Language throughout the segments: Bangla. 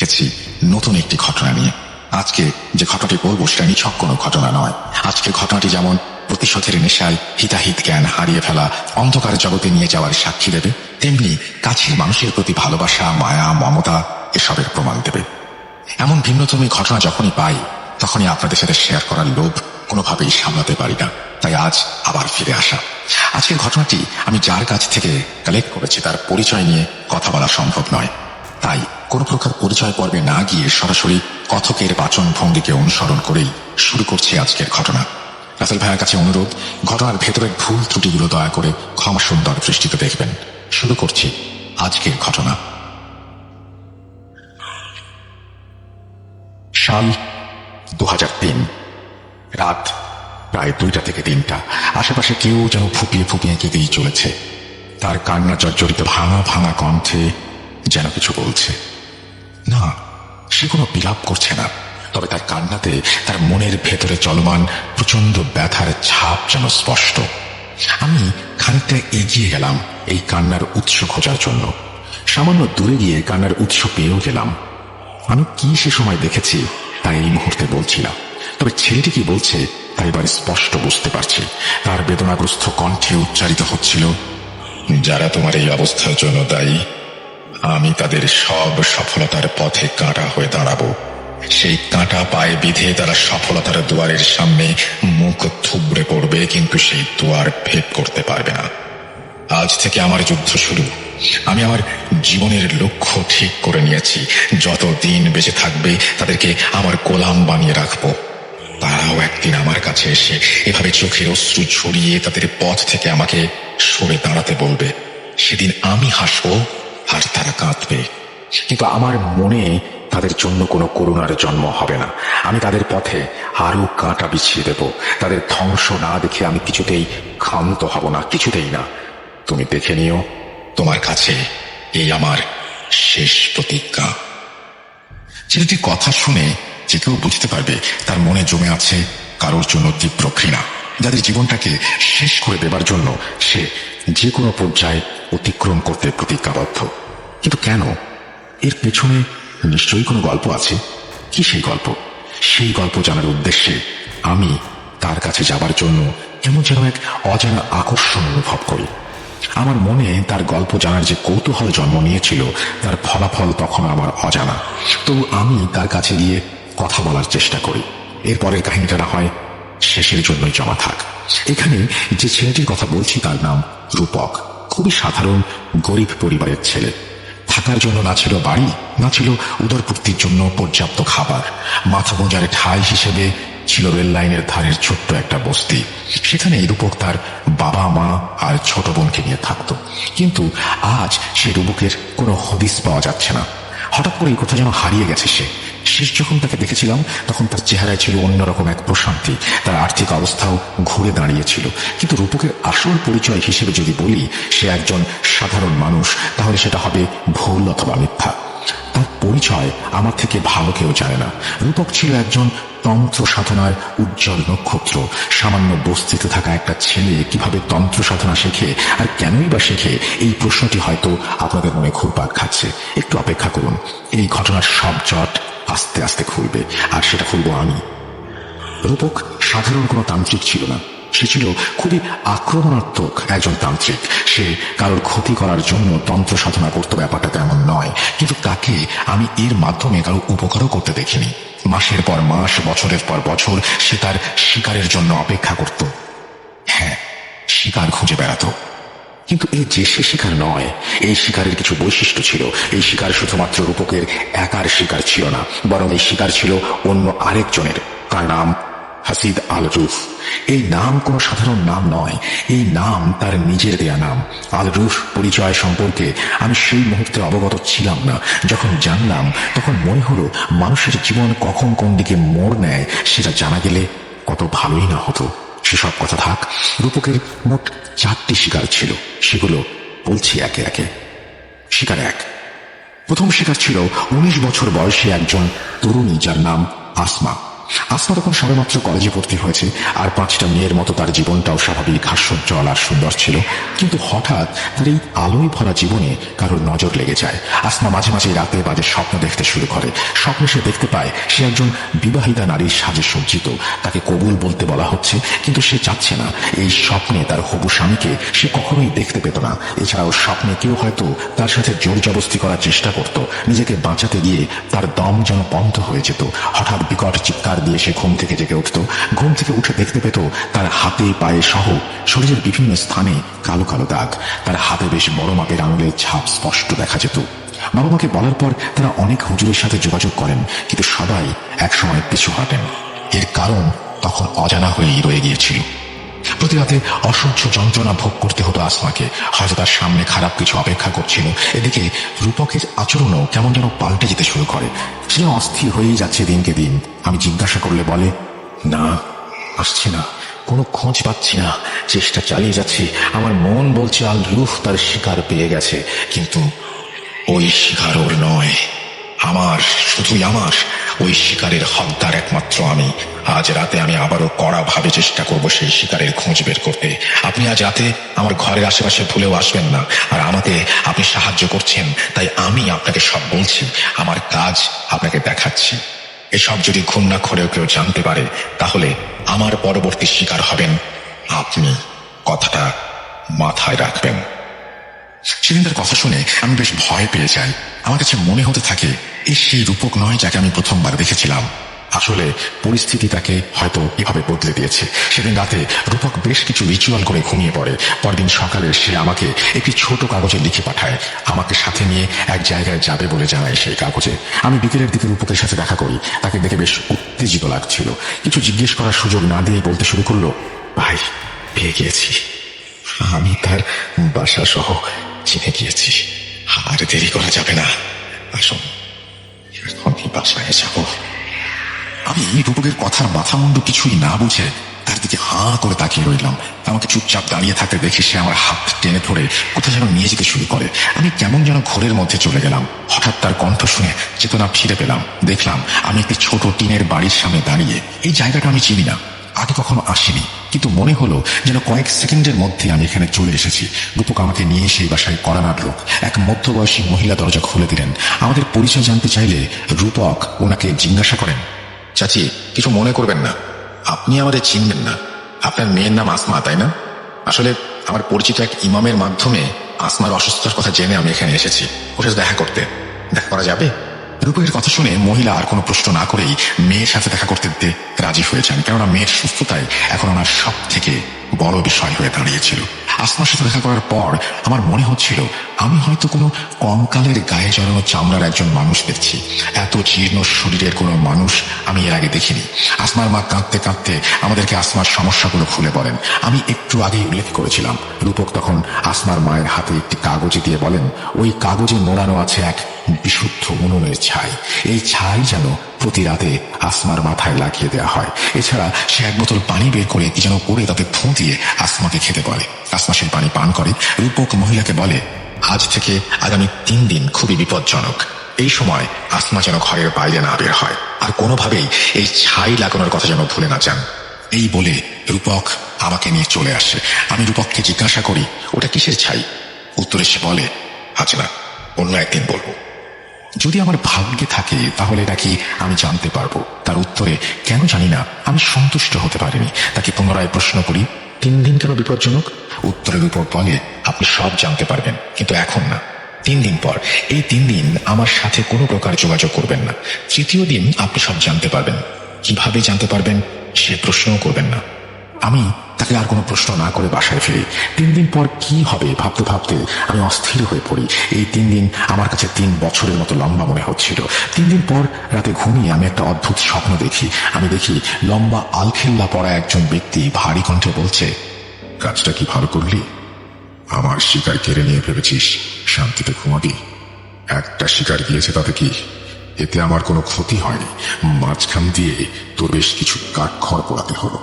এসেছি নতুন একটি ঘটনা নিয়ে। আজকে যে ঘটনাটি বলবো সেটা নিছক কোনো ঘটনা নয়। আজকের ঘটনাটি যেমন প্রতিশোধের নেশায় হিতাহিত জ্ঞান হারিয়ে ফেলা অন্ধকার জগতে নিয়ে যাওয়ার সাক্ষী দেবে, তেমনি কাছের মানুষের প্রতি ভালোবাসা, মায়া, মমতা এসবের প্রমাণ দেবে। এমন ভিন্নতমী ঘটনা যখনই পাই তখনই আপনাদের সাথে শেয়ার করার লোভ কোনোভাবেই সামলাতে পারি না। তাই আজ আবার ফিরে আসা। আজকের ঘটনাটি আমি যার কাছ থেকে কালেক্ট করেছি তার পরিচয় নিয়ে কথা বলা সম্ভব নয়। তাই কোনো প্রকার পরিচয় পর্বে না গিয়ে সরাসরি কথকের বাচন ভঙ্গিকে অনুসরণ করেই শুরু করছি আজকের ঘটনা। রাসেল ভাইয়ের কাছে অনুরোধ, ঘটনার ভেতরের ভুল ত্রুটিগুলো দয়া করে ক্ষমা সুন্দর দৃষ্টিতে দেখবেন। শুরু করছি আজকের ঘটনা। সাল 2003, রাত প্রায় 2টা থেকে 3টা। আশেপাশে কেউ যেন ফুপিয়ে ফুপিয়ে কেঁদেই চলেছে। তার কান্না জর্জরিত ভাঙা ভাঙা কণ্ঠে যেন কিছু বলছে। না, সে কোনো বিলাপ করছে না, তবে তার কান্নাতে তার মনের ভেতরে চলমান প্রচন্ড ব্যথার ছাপ যেন স্পষ্ট। আমি খানিকটা এগিয়ে গেলাম এই কান্নার উৎস খোঁজার জন্য। সামান্য দূরে গিয়ে কান্নার উৎস পেয়েও গেলাম। আমি কি সে সময় দেখেছি তাই এই মুহূর্তে বলছি না, তবে ছেলেটি কি বলছে তাই এবার স্পষ্ট বুঝতে পারছি। তার বেদনাগ্রস্ত কণ্ঠে উচ্চারিত হচ্ছিল, যারা তোমার এই অবস্থার জন্য দায়ী, আমি তাদের সব সফলতার পথে কাঁটা হয়ে দাঁড়াবো। সেই কাঁটা পায়ে বিধে তারা সফলতার দুয়ারের সামনে মুখ থুবড়ে পড়বে, কিন্তু সেই দুয়ার ভেদ করতে পারবে না। আজ থেকে আমার যুদ্ধ শুরু। আমি আমার জীবনের লক্ষ্য ঠিক করে নিয়েছি। যত দিন বেঁচে থাকবে তাদেরকে আমার গোলাম বানিয়ে রাখবো। তারাও একদিন আমার কাছে এসে এভাবে চোখের অশ্রু ঝরিয়ে তাদের পথ থেকে আমাকে সরে দাঁড়াতে বলবে। সেদিন আমি হাসবো আর তারা কাঁদবে, কিন্তু আমার মনে তাদের জন্য কোনো করুণার জন্ম হবে না। আমি তাদের পথে আরো কাঁটা বিছিয়ে দেব। তাদের ধ্বংস না দেখে আমি কিছুতেই ক্ষান্ত হব না, কিছুতেই না। তুমি দেখে নিও, তোমার কাছে এই আমার শেষ প্রতিজ্ঞা। ছেলেটির কথা শুনে যে কেউ বুঝতে পারবে তার মনে জমে আছে কারোর জন্য তীব্র ঘৃণা, যাদের জীবনটাকে শেষ করে দেবার জন্য সে যে কোনো পর্যায়ে অতিক্রম করতে প্রতিজ্ঞাবদ্ধ। কিন্তু কেন? এর পেছনে নিশ্চয়ই কোনো গল্প আছে। কি সেই গল্প? সেই গল্প জানার উদ্দেশ্যে আমি তার কাছে যাবার জন্য কেমন যেন এক অজানা আকর্ষণ অনুভব করি। আমার মনে তার গল্প জানার যে কৌতূহল জন্ম নিয়েছিল তার ফলাফল তখন আমার অজানা। তো আমি তার কাছে গিয়ে কথা বলার চেষ্টা করি। এরপরের কাহিনীটা না হয় শেষের জন্যই জমা থাক। এখানে যে ছেলেটির কথা বলছি তার নাম রূপক। খুবই সাধারণ গরিব পরিবারের ছেলে। থাকার জন্য না ছিল বাড়ি, না ছিল উদরপূর্তির জন্য পর্যাপ্ত খাবার। মাথা গোঁজার ঠাঁই হিসেবে ছিল রেল লাইনের ধারের ছোট্ট একটা বস্তি। সেখানে রূপক তার বাবা, মা আর ছোট বোনকে নিয়ে থাকত। কিন্তু আজ সে রূপকের কোনো হদিস পাওয়া যাচ্ছে না। হঠাৎ করে এই কথা যেন হারিয়ে গেছে সে। শেষ যখন তাকে দেখেছিলাম তখন তার চেহারায় ছিল অন্যরকম এক প্রশান্তি। তার আর্থিক অবস্থাও ঘুরে দাঁড়িয়েছিল। কিন্তু রূপকের আসল পরিচয় হিসেবে যদি বলি সে একজন সাধারণ মানুষ, তাহলে সেটা হবে ভুল অথবা মিথ্যা। তার পরিচয় আমার থেকে ভালো কেউ জানে না। রূপক ছিল একজন তন্ত্র সাধনার উজ্জ্বল নক্ষত্র। সামান্য বস্তিতে থাকা একটা ছেলে কিভাবে তন্ত্র সাধনা শেখে আর কেনই বা শেখে, এই প্রশ্নটি হয়তো আপনাদের মনে ঘুরপাক খাচ্ছে। একটু অপেক্ষা করুন, এই ঘটনার সব জট আস্তে আস্তে খুলবে, আর সেটা খুলবো আমি। রূপক সাধারণ কোনো তান্ত্রিক ছিল না। সে ছিল খুবই আক্রমণাত্মক একজন তান্ত্রিক। সে কারোর ক্ষতি করার জন্য তন্ত্র সাধনা করত, ব্যাপারটা তেমন নয়। কিন্তু তাকে আমি এর মাধ্যমে কারো উপকারও করতে দেখিনি। মাসের পর মাস, বছরের পর বছর সে তার শিকারের জন্য অপেক্ষা করত। হ্যাঁ, শিকার খুঁজে বেড়াতো। কিন্তু এই যে সে শিকার নয়, এই শিকারের কিছু বৈশিষ্ট্য ছিল। এই শিকার শুধুমাত্র রূপকের একার শিকার ছিল না, বরং এই শিকার ছিল অন্য আরেকজনের। তার নাম হাসিদ আল রুফ। এই নাম কোনো সাধারণ নাম নয়, এই নাম তার নিজের দেয়া নাম। আল রুফ পরিচয় সম্পর্কে আমি সেই মুহূর্তে অবগত ছিলাম না। যখন জানলাম তখন মনে হলো মানুষের জীবন কখন কোন দিকে মোড় নেয় সেটা জানা গেলে কত ভালোই না হতো। সেসব কথা থাক। রূপকের মোট 4টি শিকার ছিল, সেগুলো বলছি একে একে। শিকার 1। প্রথম শিকার ছিল 19 বছর বয়সী একজন তরুণী যার নাম আসমা। আসমা তখন সবেমাত্র কলেজে ভর্তি হয়েছে, আর 5টা মেয়ের মতো তার জীবনটাও স্বাভাবিক হাস্যোজ্জ্বল আর সুন্দর ছিল। কিন্তু হঠাৎ তার এই আলোয় ভরা জীবনে কারোর নজর লেগে যায়। আসমা মাঝে মাঝে রাতে বাজে স্বপ্ন দেখতে শুরু করে। স্বপ্নে সে দেখতে পায় সে একজন বিবাহিতা নারীর সাজে সজ্জিত, তাকে কবুল বলতে বলা হচ্ছে, কিন্তু সে চাচ্ছে না। এই স্বপ্নে তার হবু স্বামীকে সে কখনোই দেখতে পেত না। এছাড়াও স্বপ্নে কেউ হয়তো তার সাথে জোর জবস্তি করার চেষ্টা করত। নিজেকে বাঁচাতে গিয়ে তার দম যেন বন্ধ হয়ে যেত। হঠাৎ বিকট চিৎকার দিয়ে সে ঘুম থেকে জেগে উঠত। ঘুম থেকে উঠে দেখতে পেত তার হাতে পায়ে সহ শরীরের বিভিন্ন স্থানে কালো কালো দাগ। তার হাতে বেশ বড় মাপের আঙুলের ছাপ স্পষ্ট দেখা যেত। বাবা মাকে বলার পর তারা অনেক হুজুরের সাথে যোগাযোগ করেন, কিন্তু সবাই একসময় পিছু হাঁটেন। এর কারণ তখন অজানা হয়েই রয়ে গিয়েছিল। প্রতি রাতে অসহ্য যন্ত্রণা ভোগ করতে হতো আসমাকে। হয়তো তার সামনে খারাপ কিছু অপেক্ষা করছিল। এদিকে রূপকের আচরণও কেমন যেন পাল্টে যেতে শুরু করে। সে অস্থির হয়েই যাচ্ছে দিনকে দিন। আমি জিজ্ঞাসা করলে বলে, না, আসছে না, কোনো খোঁজ পাচ্ছি না, চেষ্টা চালিয়ে যাচ্ছি। আমার মন বলছে আল রুফ তার শিকার পেয়ে গেছে, কিন্তু ওই শিকার ওর নয়, আমার, শুধুই আমার। ওই শিকারের হকদার একমাত্র আমি। আজ রাতে আমি আবারও কড়াভাবে চেষ্টা করব সেই শিকারের খোঁজ বের করতে। আপনি আজ রাতে আমার ঘরের আশেপাশে ভুলেও আসবেন না। আর আমাকে আপনি সাহায্য করছেন, তাই আমি আপনাকে সব বলছি, আমার কাজ আপনাকে দেখাচ্ছি। এসব যদি ঘুম না করেও কেউ জানতে পারে, তাহলে আমার পরবর্তী শিকার হবেন আপনি। কথাটা মাথায় রাখবেন। সেদিন তার কথা শুনে আমি বেশ ভয় পেয়ে যাই। আমার কাছে মনে হতে থাকে এই সেই রূপক নয় যাকে আমি প্রথমবার দেখেছিলাম। আসলে পরিস্থিতি তাকে হয়তো এভাবে বদলে দিয়েছে। সেদিন রাতে রূপক বেশ কিছু রিচুয়াল করে ঘুমিয়ে পড়ে। পরদিন সকালে সে আমাকে একটি ছোট কাগজে লিখে পাঠায়। আমাকে সাথে নিয়ে এক জায়গায় যাবে বলে জানায় সেই কাগজে। আমি বিকেলের দিকে রূপকের সাথে দেখা করি। তাকে দেখে বেশ উত্তেজিত লাগছিল। কিছু জিজ্ঞেস করার সুযোগ না দিয়ে বলতে শুরু করলো, ভাই, পেয়ে গিয়েছি। আমি তার বাসা সহ চিনে গিয়েছি। আর দেরি করা যাবে না, আসুন এখনই বাসায় যাব। আমি রূপকের কথার মাথা মুন্ডু কিছুই না বুঝে তার দিকে হাঁ করে তাকিয়ে রইলাম। আমাকে চুপচাপ দাঁড়িয়ে থাকতে দেখে সে আমার হাত টেনে ধরে কোথাও যেন নিয়ে যেতে শুরু করে। আমি কেমন যেন ঘোরের মধ্যে চলে গেলাম। হঠাৎ তার কণ্ঠ শুনে চেতনা ফিরে পেলাম। দেখলাম আমি একটি ছোট টিনের বাড়ির সামনে দাঁড়িয়ে। এই জায়গাটা আমি চিনি না, আগে কখনো আসিনি, কিন্তু মনে হলো যেন কয়েক সেকেন্ডের মধ্যে আমি এখানে চলে এসেছি। রূপক আমাকে নিয়ে সেই বাসায় কড়া নাড়ল। এক মধ্যবয়সী মহিলা দরজা খুলে দিলেন। আমাদের পরিচয় জানতে চাইলে রূপক ওনাকে জিজ্ঞাসা করেন, চাচি, কিছু মনে করবেন না, আপনি আমাদের চিনবেন না। আপনার মেয়ের নাম আসমা, তাই না? আসলে আমার পরিচিত এক ইমামের মাধ্যমে আসমার অসুস্থতার কথা জেনে আমি এখানে এসেছি। ওর সাথে দেখা করতে। দেখা করা যাবে? রূপকের কথা শুনে মহিলা আর কোনো প্রশ্ন না করেই মেয়ের সাথে দেখা করতে দিতে রাজি হয়ে যান, কেননা মেয়ের সুস্থতাই এখন আমার সব থেকে বড় বিষয় হয়ে দাঁড়িয়েছিল। আসমার সাথে দেখা করার পর আমার মনে হচ্ছিল আমি হয়তো কোনো কঙ্কালের গায়ে জড়ানো চামড়ার একজন মানুষ দেখছি। এত জীর্ণ শরীরের কোনো মানুষ আমি এর আগে দেখিনি। আসমার মা কাঁদতে কাঁদতে আমাদেরকে আসমার সমস্যাগুলো খুলে বলেন। আমি একটু আগেই উল্লেখ করেছিলাম। রূপক তখন আসমার মায়ের হাতে একটি কাগজে দিয়ে বলেন, ওই কাগজে মোড়ানো আছে এক বিশুদ্ধ উনুনের ছাই। এই ছাই যেন প্রতি রাতে আসমার মাথায় লাগিয়ে দেওয়া হয়। এছাড়া সে এক বোতল পানি বের করে কি যেন করে তাতে ফু দিয়ে আসমাকে খেতে বলে। আসমা সেই পানি পান করে। রূপক মহিলাকে বলে, আজ থেকে আগামী 3 দিন খুবই বিপজ্জনক। এই সময় আসমা যেন ঘরের বাইরে না বের হয়, আর কোনোভাবেই এই ছাই লাগানোর কথা যেন ভুলে না যান। এই বলে রূপক আমাকে নিয়ে চলে আসে। আমি রূপককে জিজ্ঞাসা করি, ওটা কিসের ছাই? উত্তরে সে বলে, আজ না, অন্য একদিন বলবো। যদি আমার ভাগ্যে থাকে তাহলে নাকি আমি জানতে পারবো। তার উত্তরে কেন জানি না আমি সন্তুষ্ট হতে পারিনি। তাকে পুনরায় প্রশ্ন করি, 3 দিন কেন বিপজ্জনক? উত্তরের উপর বলে, আপনি সব জানতে পারবেন, কিন্তু এখন না, 3 দিন পর। এই 3 দিন আমার সাথে কোনো প্রকার যোগাযোগ করবেন না। 3য় দিন আপনি সব জানতে পারবেন। কিভাবে জানতে পারবেন সে প্রশ্নও করবেন না। আমি তাকে আর কোনো প্রশ্ন না করে বাসায় ফিরি। 3 দিন পর কি হবে ভাবতে ভাবতে আমি অস্থির হয়ে পড়ি। এই 3 দিন আমার কাছে 3 বছরের মতো লম্বা মনে হচ্ছিল। 3 দিন পর রাতে ঘুমিয়ে আমি একটা অদ্ভুত স্বপ্ন দেখি। আমি দেখি লম্বা আলখেল্লা পরা একজন ব্যক্তি ভারী কণ্ঠে বলছে, কাজটা কি ভালো করলি? আমার শিকার কেড়ে নিয়ে ভেবেছিস শান্তিতে ঘুমাবি? একটা শিকার গিয়েছে, তাতে কি? এতে আমার কোনো ক্ষতি হয়নি। মাঝখান দিয়ে তোর বেশ কিছু কাঠ খড় পোড়াতে হলো।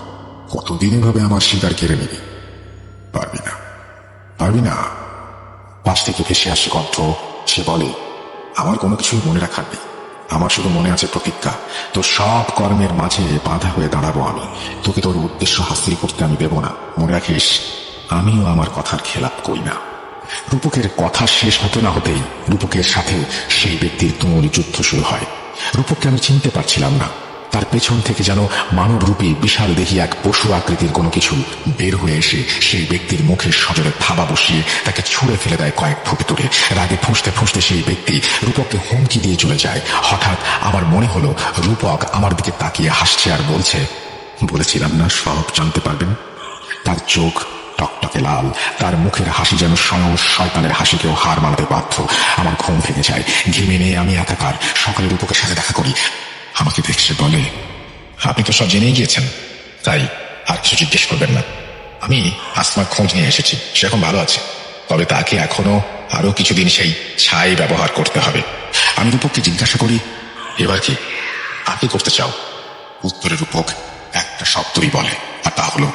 কতদিন এভাবে আমার শিকার কেড়ে নিবি? পারবি না, পারবি না। পাশ থেকে ভেসে আসে কণ্ঠ। সে বলে, আমার কোনো কিছুই মনে রাখার নেই। আমার শুধু মনে আছে প্রতিজ্ঞা, তোর সব কর্মের মাঝে বাধা হয়ে দাঁড়াবো আমি, তোকে তোর উদ্দেশ্য হাসিল করতে আমি দেব না। মনে রাখিস, আমিও আমার কথার খেলাপ করি না। রূপকের কথা শেষ হতে না হতেই রূপকের সাথে সেই ব্যক্তির তুমুল যুদ্ধ শুরু হয়। রূপককে আমি চিনতে পারছিলাম না। তার পেছন থেকে যেন মানবরূপী বিশাল দেহি এক পশু আকৃতির কোনো কিছু বের হয়ে এসে সেই ব্যক্তির মুখে সজোরে থাবা বসিয়ে তাকে ছুঁড়ে ফেলে দেয় কয়েক ফুট দূরে। রাগে ফুঁসতে ফুঁসতে সেই ব্যক্তি রূপককে হুমকি দিয়ে চলে যায়। হঠাৎ আমার মনে হলো রূপক আমার দিকে তাকিয়ে হাসছে আর বলছে, বলেছিলাম না সব জানতে পারবেন। তার চোখ টকটকে লাল, তার মুখের হাসি যেন স্বয়ং শয়তানের হাসিকেও হার মানাতে বাধ্য। আমার ঘুম ভেঙে যায়, ঘেমে নিয়ে আমি একাকার। সকালে রূপকের সাথে দেখা করি। আমাকে দেখছে বলে, আপনি তো সব জেনেই গিয়েছেন, তাই আর কিছু জিজ্ঞেস করবেন না। আমি আসমার খোঁজ নিয়ে এসেছি, সে এখন ভালো আছে, তবে তাকে এখনো আরো কিছুদিন সেই ছাই ব্যবহার করতে হবে। আমি রূপককে জিজ্ঞাসা করি, এবার কি আর কি করতে চাও? উত্তরে রূপক একটা শব্দই বলে, আর তা হলো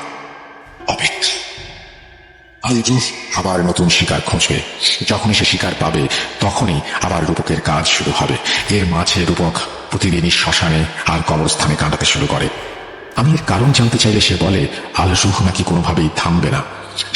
অপেক্ষা। আজ রূপ আবার নতুন শিকার খুঁজবে। যখনই সে শিকার পাবে তখনই আবার রূপকের কাজ শুরু হবে। এর মাঝে রূপক প্রতিদিনই শ্মশানে আর কবরস্থানে কাটাতে শুরু করে। আমি এর কারণ জানতে চাইলে সে বলে, আল রুহ নাকি কোনোভাবেই থামবে না।